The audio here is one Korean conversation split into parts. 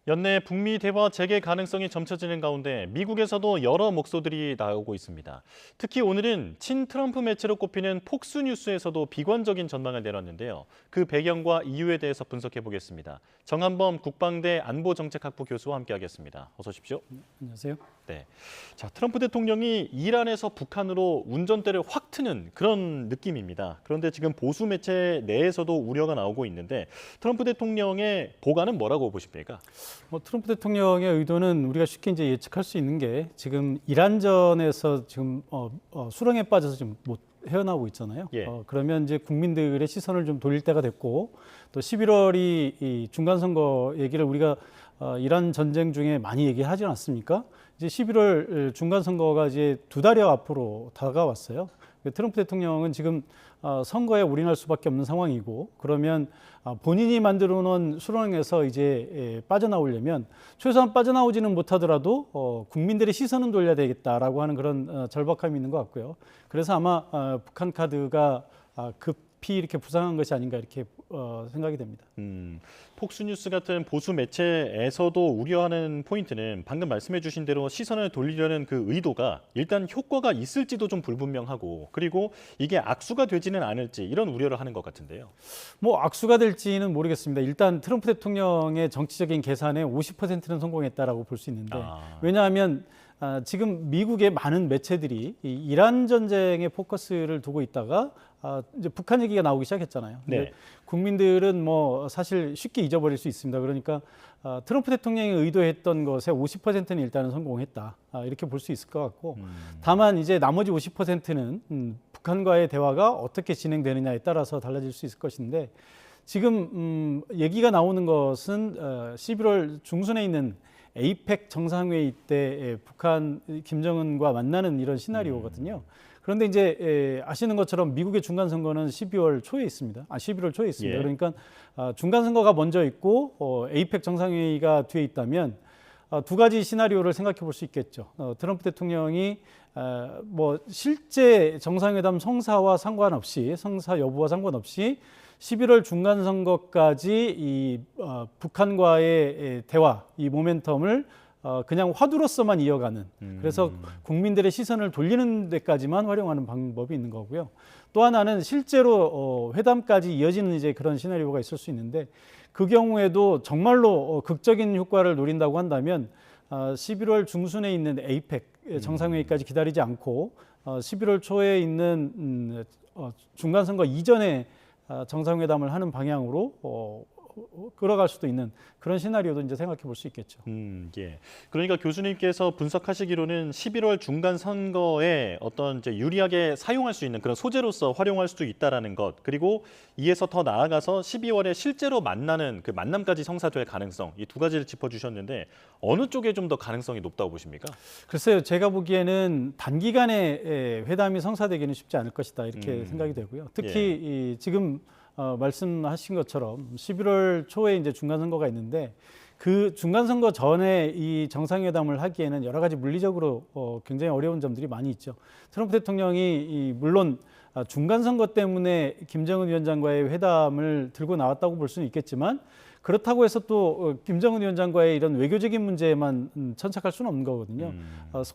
연내 북미 대화 재개 가능성이 점쳐지는 가운데 미국에서도 여러 목소들이 나오고 있습니다. 특히 오늘은 친 트럼프 매체로 꼽히는 폭스뉴스에서도 비관적인 전망을 내놨는데요. 그 배경과 이유에 대해서 분석해 보겠습니다. 정한범 국방대 안보정책학부 교수와 함께하겠습니다. 어서 오십시오. 안녕하세요. 네, 자 트럼프 대통령이 이란에서 북한으로 운전대를 확 트는 그런 느낌입니다. 그런데 지금 보수 매체 내에서도 우려가 나오고 있는데 트럼프 대통령의 보관은 뭐라고 보십니까? 트럼프 대통령의 의도는 우리가 쉽게 이제 예측할 수 있는 게 지금 이란전에서 지금 수렁에 빠져서 지금 못 헤어나오고 있잖아요. 예. 그러면 이제 국민들의 시선을 좀 돌릴 때가 됐고 또 11월이 이 중간선거 얘기를 우리가 이란 전쟁 중에 많이 얘기하지 않았습니까? 이제 11월 중간선거가 이제 2달여 앞으로 다가왔어요. 트럼프 대통령은 지금 선거에 올인할 수밖에 없는 상황이고 그러면 본인이 만들어 놓은 수렁에서 이제 빠져나오려면 최소한 빠져나오지는 못하더라도 국민들의 시선은 돌려야 되겠다라고 하는 그런 절박함이 있는 것 같고요. 그래서 아마 북한 카드가 급히 이렇게 부상한 것이 아닌가 이렇게 생각이 됩니다. 폭스뉴스 같은 보수 매체에서도 우려하는 포인트는 방금 말씀해 주신 대로 시선을 돌리려는 그 의도가 일단 효과가 있을지도 좀 불분명하고 그리고 이게 악수가 되지는 않을지 이런 우려를 하는 것 같은데요. 악수가 될지는 모르겠습니다. 일단 트럼프 대통령의 정치적인 계산에 50%는 성공했다라고 볼 수 있는데 왜냐하면 지금 미국의 많은 매체들이 이 이란 전쟁에 포커스를 두고 있다가 이제 북한 얘기가 나오기 시작했잖아요. 네. 국민들은 뭐 사실 쉽게 잊어버릴 수 있습니다. 그러니까 트럼프 대통령이 의도했던 것에 50%는 일단은 성공했다. 이렇게 볼 수 있을 것 같고 다만 이제 나머지 50%는 북한과의 대화가 어떻게 진행되느냐에 따라서 달라질 수 있을 것인데 지금 얘기가 나오는 것은 11월 중순에 있는 에이펙 정상회의 때 북한 김정은과 만나는 이런 시나리오거든요. 그런데 이제 아시는 것처럼 미국의 중간선거는 12월 초에 있습니다. 11월 초에 있습니다. 예. 그러니까 중간선거가 먼저 있고 에이펙 정상회의가 뒤에 있다면 두 가지 시나리오를 생각해 볼 수 있겠죠. 트럼프 대통령이 뭐 실제 정상회담 성사와 상관없이 성사 여부와 상관없이 11월 중간 선거까지 이 북한과의 대화 이 모멘텀을 그냥 화두로서만 이어가는 그래서 국민들의 시선을 돌리는 데까지만 활용하는 방법이 있는 거고요. 또 하나는 실제로 회담까지 이어지는 이제 그런 시나리오가 있을 수 있는데 그 경우에도 정말로 극적인 효과를 노린다고 한다면 11월 중순에 있는 에이펙 정상회의까지 기다리지 않고 11월 초에 있는 중간선거 이전에 정상회담을 하는 방향으로 끌어갈 수도 있는 그런 시나리오도 이제 생각해 볼 수 있겠죠. 예. 그러니까 교수님께서 분석하시기로는 11월 중간 선거에 어떤 이제 유리하게 사용할 수 있는 그런 소재로서 활용할 수도 있다라는 것, 그리고 이에서 더 나아가서 12월에 실제로 만나는 그 만남까지 성사될 가능성, 이 두 가지를 짚어주셨는데 어느 쪽에 좀 더 가능성이 높다고 보십니까? 글쎄요, 제가 보기에는 단기간에 회담이 성사되기는 쉽지 않을 것이다 이렇게 생각이 되고요. 특히 지금 말씀하신 것처럼 11월 초에 이제 중간선거가 있는데 그 중간선거 전에 이 정상회담을 하기에는 여러 가지 물리적으로 굉장히 어려운 점들이 많이 있죠. 트럼프 대통령이 물론 중간선거 때문에 김정은 위원장과의 회담을 들고 나왔다고 볼 수는 있겠지만 그렇다고 해서 또 김정은 위원장과의 이런 외교적인 문제에만 천착할 수는 없는 거거든요.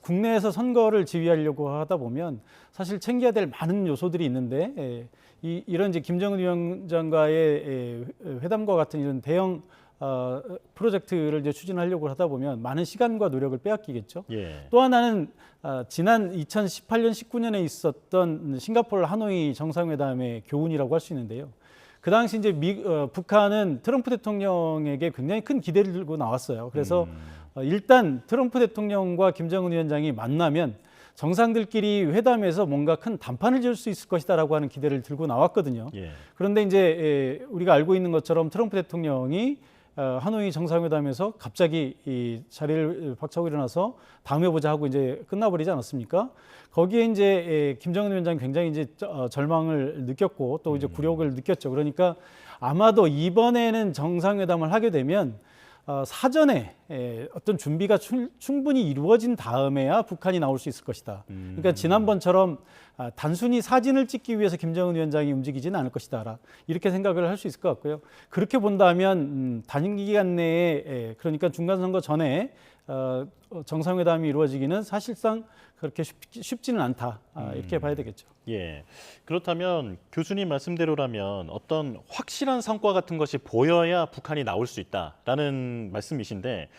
국내에서 선거를 지휘하려고 하다 보면 사실 챙겨야 될 많은 요소들이 있는데 이런 이제 김정은 위원장과의 회담과 같은 이런 대형 프로젝트를 이제 추진하려고 하다 보면 많은 시간과 노력을 빼앗기겠죠. 예. 또 하나는 지난 2018년, 19년에 있었던 싱가포르 하노이 정상회담의 교훈이라고 할 수 있는데요. 그 당시 이제 북한은 트럼프 대통령에게 굉장히 큰 기대를 들고 나왔어요. 그래서 일단 트럼프 대통령과 김정은 위원장이 만나면 정상들끼리 회담에서 뭔가 큰 단판을 지을 수 있을 것이다라고 하는 기대를 들고 나왔거든요. 예. 그런데 이제 우리가 알고 있는 것처럼 트럼프 대통령이 하노이 정상회담에서 갑자기 이 자리를 박차고 일어나서 다음에 보자 하고 이제 끝나버리지 않았습니까? 거기에 이제 김정은 위원장이 굉장히 이제 절망을 느꼈고 또 이제 굴욕을 느꼈죠. 그러니까 아마도 이번에는 정상회담을 하게 되면 사전에 어떤 준비가 충분히 이루어진 다음에야 북한이 나올 수 있을 것이다. 그러니까 지난번처럼 단순히 사진을 찍기 위해서 김정은 위원장이 움직이지는 않을 것이다. 이렇게 생각을 할 수 있을 것 같고요. 그렇게 본다면 단기간 내에 그러니까 중간선거 전에 정상회담이 이루어지기는 사실상 그렇게 쉽지는 않다. 이렇게 봐야 되겠죠. 예. 그렇다면 교수님 말씀대로라면 어떤 확실한 성과 같은 것이 보여야 북한이 나올 수 있다라는 말씀이신데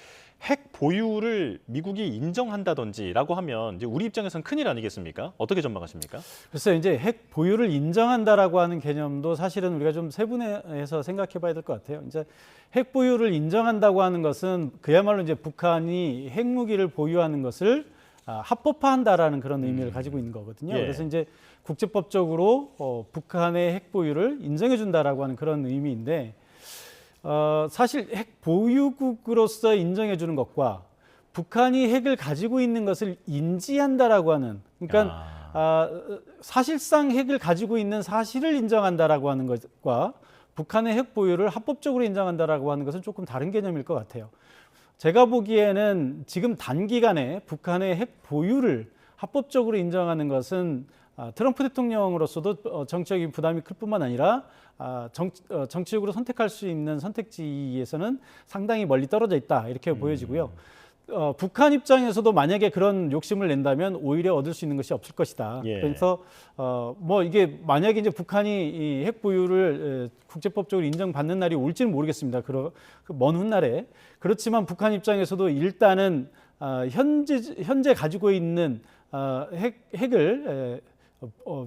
핵 보유를 미국이 인정한다든지라고 하면 이제 우리 입장에서는 큰일 아니겠습니까? 어떻게 전망하십니까? 그래서 이제 핵 보유를 인정한다라고 하는 개념도 사실은 우리가 좀 세분화해서 생각해 봐야 될 것 같아요. 이제 핵 보유를 인정한다고 하는 것은 그야말로 이제 북한이 핵무기를 보유하는 것을 합법화한다라는 그런 의미를 가지고 있는 거거든요. 예. 그래서 이제 국제법적으로 북한의 핵 보유를 인정해 준다라고 하는 그런 의미인데 사실 핵 보유국으로서 인정해 주는 것과 북한이 핵을 가지고 있는 것을 인지한다라고 하는 그러니까 사실상 핵을 가지고 있는 사실을 인정한다라고 하는 것과 북한의 핵 보유를 합법적으로 인정한다라고 하는 것은 조금 다른 개념일 것 같아요. 제가 보기에는 지금 단기간에 북한의 핵 보유를 합법적으로 인정하는 것은 트럼프 대통령으로서도 정치적인 부담이 클 뿐만 아니라 정치적으로 선택할 수 있는 선택지에서는 상당히 멀리 떨어져 있다 이렇게 보여지고요. 북한 입장에서도 만약에 그런 욕심을 낸다면 오히려 얻을 수 있는 것이 없을 것이다. 예. 그래서 뭐 이게 만약에 이제 북한이 이 핵 보유를 국제법적으로 인정받는 날이 올지는 모르겠습니다. 그 먼 훗날에. 그렇지만 북한 입장에서도 일단은 현재 가지고 있는 핵을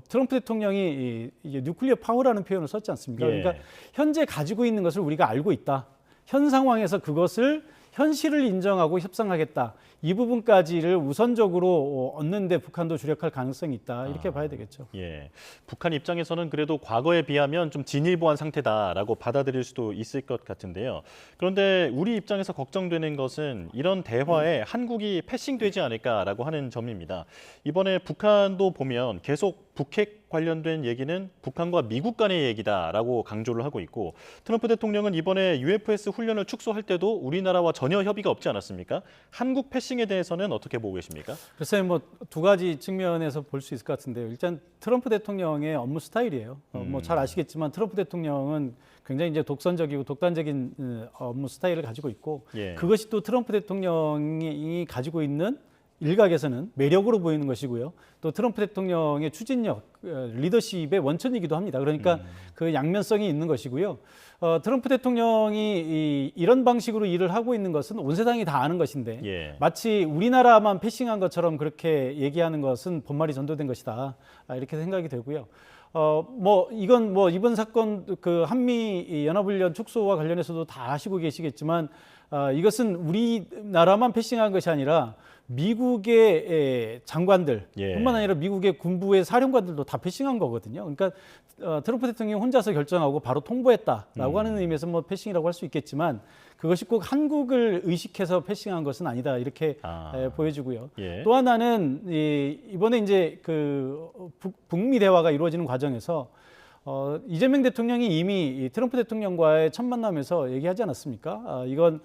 트럼프 대통령이 이제 뉴클리어 파워라는 표현을 썼지 않습니까? 예. 그러니까 현재 가지고 있는 것을 우리가 알고 있다. 현 상황에서 그것을 현실을 인정하고 협상하겠다. 이 부분까지를 우선적으로 얻는데 북한도 주력할 가능성이 있다. 이렇게 봐야 되겠죠. 예. 북한 입장에서는 그래도 과거에 비하면 좀 진일보한 상태다라고 받아들일 수도 있을 것 같은데요. 그런데 우리 입장에서 걱정되는 것은 이런 대화에 한국이 패싱되지 않을까라고 하는 점입니다. 이번에 북한도 보면 계속 북핵 관련된 얘기는 북한과 미국 간의 얘기다라고 강조를 하고 있고 트럼프 대통령은 이번에 UFS 훈련을 축소할 때도 우리나라와 전혀 협의가 없지 않았습니까? 한국 패싱에 대해서는 어떻게 보고 계십니까? 글쎄요, 뭐 두 가지 측면에서 볼 수 있을 것 같은데요. 일단 트럼프 대통령의 업무 스타일이에요. 뭐 잘 아시겠지만 트럼프 대통령은 굉장히 이제 독선적이고 독단적인 업무 스타일을 가지고 있고 예. 그것이 또 트럼프 대통령이 가지고 있는 일각에서는 매력으로 보이는 것이고요. 또 트럼프 대통령의 추진력, 리더십의 원천이기도 합니다. 그러니까 그 양면성이 있는 것이고요. 트럼프 대통령이 이런 방식으로 일을 하고 있는 것은 온 세상이 다 아는 것인데 예. 마치 우리나라만 패싱한 것처럼 그렇게 얘기하는 것은 본말이 전도된 것이다. 이렇게 생각이 되고요. 뭐 이건 뭐 이번 사건 그 한미 연합훈련 축소와 관련해서도 다 아시고 계시겠지만 이것은 우리나라만 패싱한 것이 아니라 미국의 장관들 예. 뿐만 아니라 미국의 군부의 사령관들도 다 패싱한 거거든요. 그러니까 트럼프 대통령이 혼자서 결정하고 바로 통보했다라고 하는 의미에서 뭐 패싱이라고 할 수 있겠지만 그것이 꼭 한국을 의식해서 패싱한 것은 아니다 이렇게 보여지고요. 예. 또 하나는 이번에 이제 그 북미 대화가 이루어지는 과정에서 이재명 대통령이 이미 트럼프 대통령과의 첫 만남에서 얘기하지 않았습니까? 이건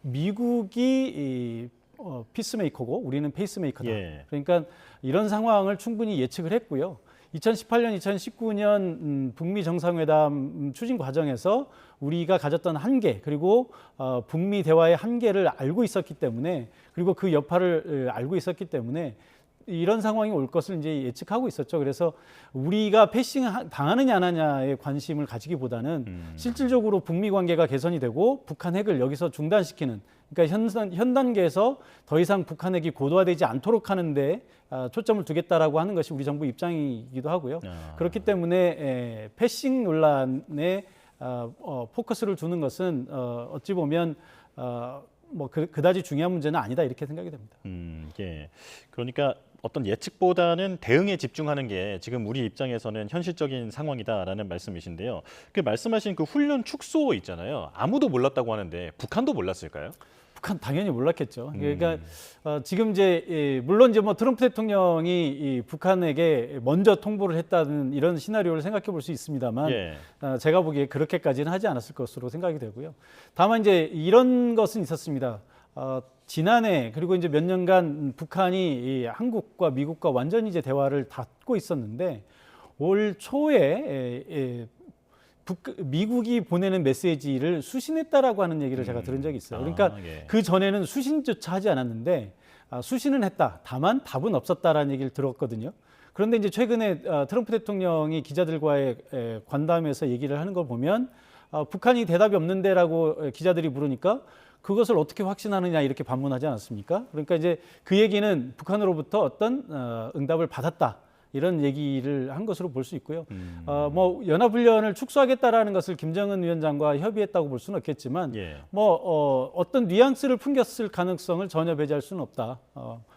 미국이 피스메이커고 우리는 페이스메이커다. 예. 그러니까 이런 상황을 충분히 예측을 했고요. 2018년, 2019년 북미 정상회담 추진 과정에서 우리가 가졌던 한계 그리고 북미 대화의 한계를 알고 있었기 때문에 그리고 그 여파를 알고 있었기 때문에 이런 상황이 올 것을 이제 예측하고 있었죠. 그래서 우리가 패싱 당하느냐 안 하냐에 관심을 가지기보다는 실질적으로 북미 관계가 개선이 되고 북한 핵을 여기서 중단시키는 그러니까 현 단계에서 더 이상 북한 핵이 고도화되지 않도록 하는데 초점을 두겠다라고 하는 것이 우리 정부 입장이기도 하고요. 그렇기 때문에 패싱 논란에 포커스를 두는 것은 어찌 보면 뭐 그다지 중요한 문제는 아니다 이렇게 생각이 됩니다. 예. 그러니까 어떤 예측보다는 대응에 집중하는 게 지금 우리 입장에서는 현실적인 상황이다라는 말씀이신데요. 그 말씀하신 그 훈련 축소 있잖아요. 아무도 몰랐다고 하는데 북한도 몰랐을까요? 북한 당연히 몰랐겠죠. 그러니까 지금 이제 물론 이제 뭐 트럼프 대통령이 이 북한에게 먼저 통보를 했다는 이런 시나리오를 생각해 볼 수 있습니다만 예. 제가 보기에 그렇게까지는 하지 않았을 것으로 생각이 되고요. 다만 이제 이런 것은 있었습니다. 지난해 그리고 이제 몇 년간 북한이 이 한국과 미국과 완전히 이제 대화를 닫고 있었는데 올 초에 미국이 보내는 메시지를 수신했다라고 하는 얘기를 제가 들은 적이 있어요. 그러니까 예. 그 전에는 수신조차 하지 않았는데 수신은 했다. 다만 답은 없었다라는 얘기를 들었거든요. 그런데 이제 최근에 트럼프 대통령이 기자들과의 관담에서 얘기를 하는 걸 보면 북한이 대답이 없는데라고 기자들이 물으니까 그것을 어떻게 확신하느냐 이렇게 반문하지 않았습니까? 그러니까 이제 그 얘기는 북한으로부터 어떤 응답을 받았다. 이런 얘기를 한 것으로 볼 수 있고요. 뭐 연합훈련을 축소하겠다라는 것을 김정은 위원장과 협의했다고 볼 수는 없겠지만, 예. 어떤 뉘앙스를 풍겼을 가능성을 전혀 배제할 수는 없다.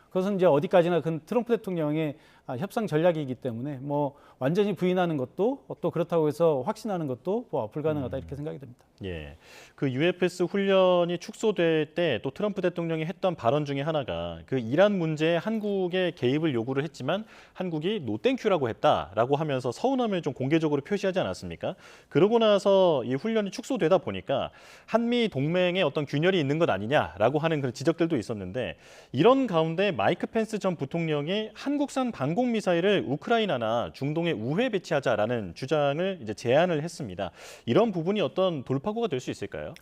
그것은 이제 어디까지나 그 트럼프 대통령의 협상 전략이기 때문에 뭐 완전히 부인하는 것도 또 그렇다고 해서 확신하는 것도 뭐 불가능하다 이렇게 생각이 듭니다. 예, 그 UFS 훈련이 축소될 때 또 트럼프 대통령이 했던 발언 중에 하나가 그 이란 문제에 한국의 개입을 요구를 했지만 한국이 노땡큐라고 했다라고 하면서 서운함을 좀 공개적으로 표시하지 않았습니까? 그러고 나서 이 훈련이 축소되다 보니까 한미 동맹에 어떤 균열이 있는 것 아니냐라고 하는 그런 지적들도 있었는데 이런 가운데 마이크 펜스 전 부통령이 한국산 방공 미사일을 우크라이나나 중동에 우회 배치하자라는 주장을 이제 제안을 했습니다. 이런 부분이 어떤 돌파구가 될 수 있을까요?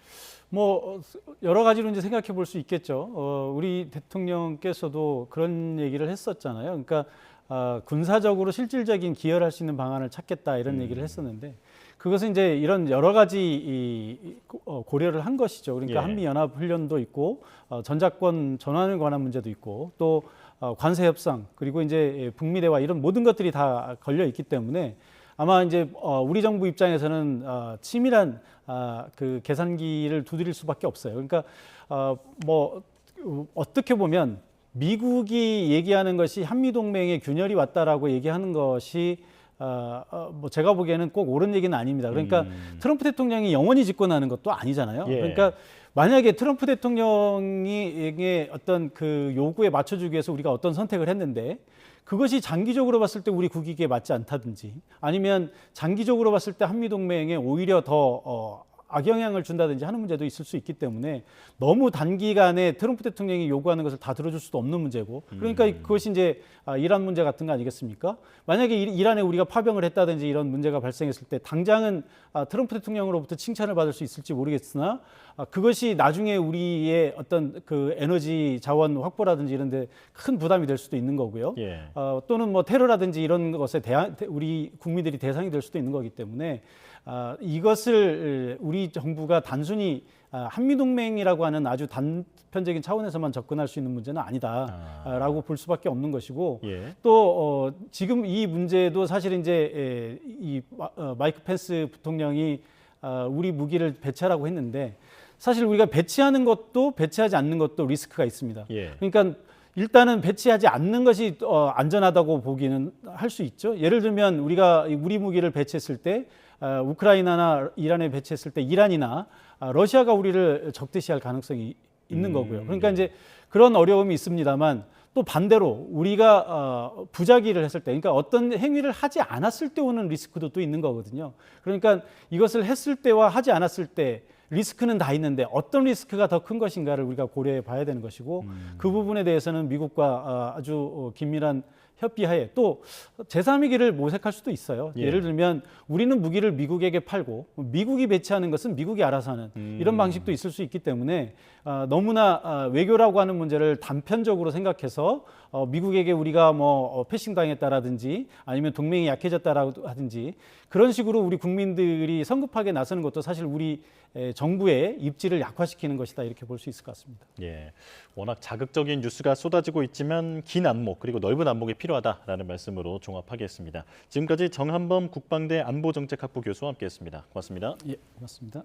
뭐 여러 가지로 이제 생각해 볼 수 있겠죠. 우리 대통령께서도 그런 얘기를 했었잖아요. 그러니까 군사적으로 실질적인 기여를 할 수 있는 방안을 찾겠다 이런 얘기를 했었는데 그것은 이제 이런 여러 가지 고려를 한 것이죠. 그러니까 예. 한미 연합 훈련도 있고 전자권 전환에 관한 문제도 있고 또 관세 협상 그리고 이제 북미 대화 이런 모든 것들이 다 걸려 있기 때문에 아마 이제 우리 정부 입장에서는 치밀한 그 계산기를 두드릴 수밖에 없어요. 그러니까 뭐 어떻게 보면 미국이 얘기하는 것이 한미 동맹의 균열이 왔다라고 얘기하는 것이 뭐 제가 보기에는 꼭 옳은 얘기는 아닙니다. 그러니까 트럼프 대통령이 영원히 집권하는 것도 아니잖아요. 예. 그러니까 만약에 트럼프 대통령이 어떤 그 요구에 맞춰주기 위해서 우리가 어떤 선택을 했는데 그것이 장기적으로 봤을 때 우리 국익에 맞지 않다든지 아니면 장기적으로 봤을 때 한미동맹에 오히려 더 악영향을 준다든지 하는 문제도 있을 수 있기 때문에 너무 단기간에 트럼프 대통령이 요구하는 것을 다 들어줄 수도 없는 문제고 그러니까 그것이 이제 이란 문제 같은 거 아니겠습니까? 만약에 이란에 우리가 파병을 했다든지 이런 문제가 발생했을 때 당장은 트럼프 대통령으로부터 칭찬을 받을 수 있을지 모르겠으나 그것이 나중에 우리의 어떤 그 에너지 자원 확보라든지 이런 데 큰 부담이 될 수도 있는 거고요. 예. 또는 뭐 테러라든지 이런 것에 우리 국민들이 대상이 될 수도 있는 거기 때문에 이것을 우리 정부가 단순히 한미동맹이라고 하는 아주 단편적인 차원에서만 접근할 수 있는 문제는 아니다라고 볼 수밖에 없는 것이고 예. 또 지금 이 문제도 사실 이제 이 마이크 펜스 부통령이 우리 무기를 배치하라고 했는데 사실 우리가 배치하는 것도 배치하지 않는 것도 리스크가 있습니다. 예. 그러니까 일단은 배치하지 않는 것이 안전하다고 보기는 할 수 있죠. 예를 들면 우리가 우리 무기를 배치했을 때 우크라이나나 이란에 배치했을 때 이란이나 러시아가 우리를 적대시할 가능성이 있는 거고요. 그러니까 이제 그런 어려움이 있습니다만 또 반대로 우리가 부작위를 했을 때, 그러니까 어떤 행위를 하지 않았을 때 오는 리스크도 또 있는 거거든요. 그러니까 이것을 했을 때와 하지 않았을 때 리스크는 다 있는데 어떤 리스크가 더 큰 것인가를 우리가 고려해 봐야 되는 것이고 그 부분에 대해서는 미국과 아주 긴밀한 협의하에 또 제3의 길을 모색할 수도 있어요. 예. 예를 들면 우리는 무기를 미국에게 팔고 미국이 배치하는 것은 미국이 알아서 하는 이런 방식도 있을 수 있기 때문에 너무나 외교라고 하는 문제를 단편적으로 생각해서 미국에게 우리가 뭐 패싱 당했다라든지 아니면 동맹이 약해졌다라든지 그런 식으로 우리 국민들이 성급하게 나서는 것도 사실 우리 정부의 입지를 약화시키는 것이다 이렇게 볼 수 있을 것 같습니다. 예, 워낙 자극적인 뉴스가 쏟아지고 있지만 긴 안목 그리고 넓은 안목이 필요하다라는 말씀으로 종합하겠습니다. 지금까지 정한범 국방대 안보정책학부 교수와 함께했습니다. 고맙습니다. 예, 고맙습니다.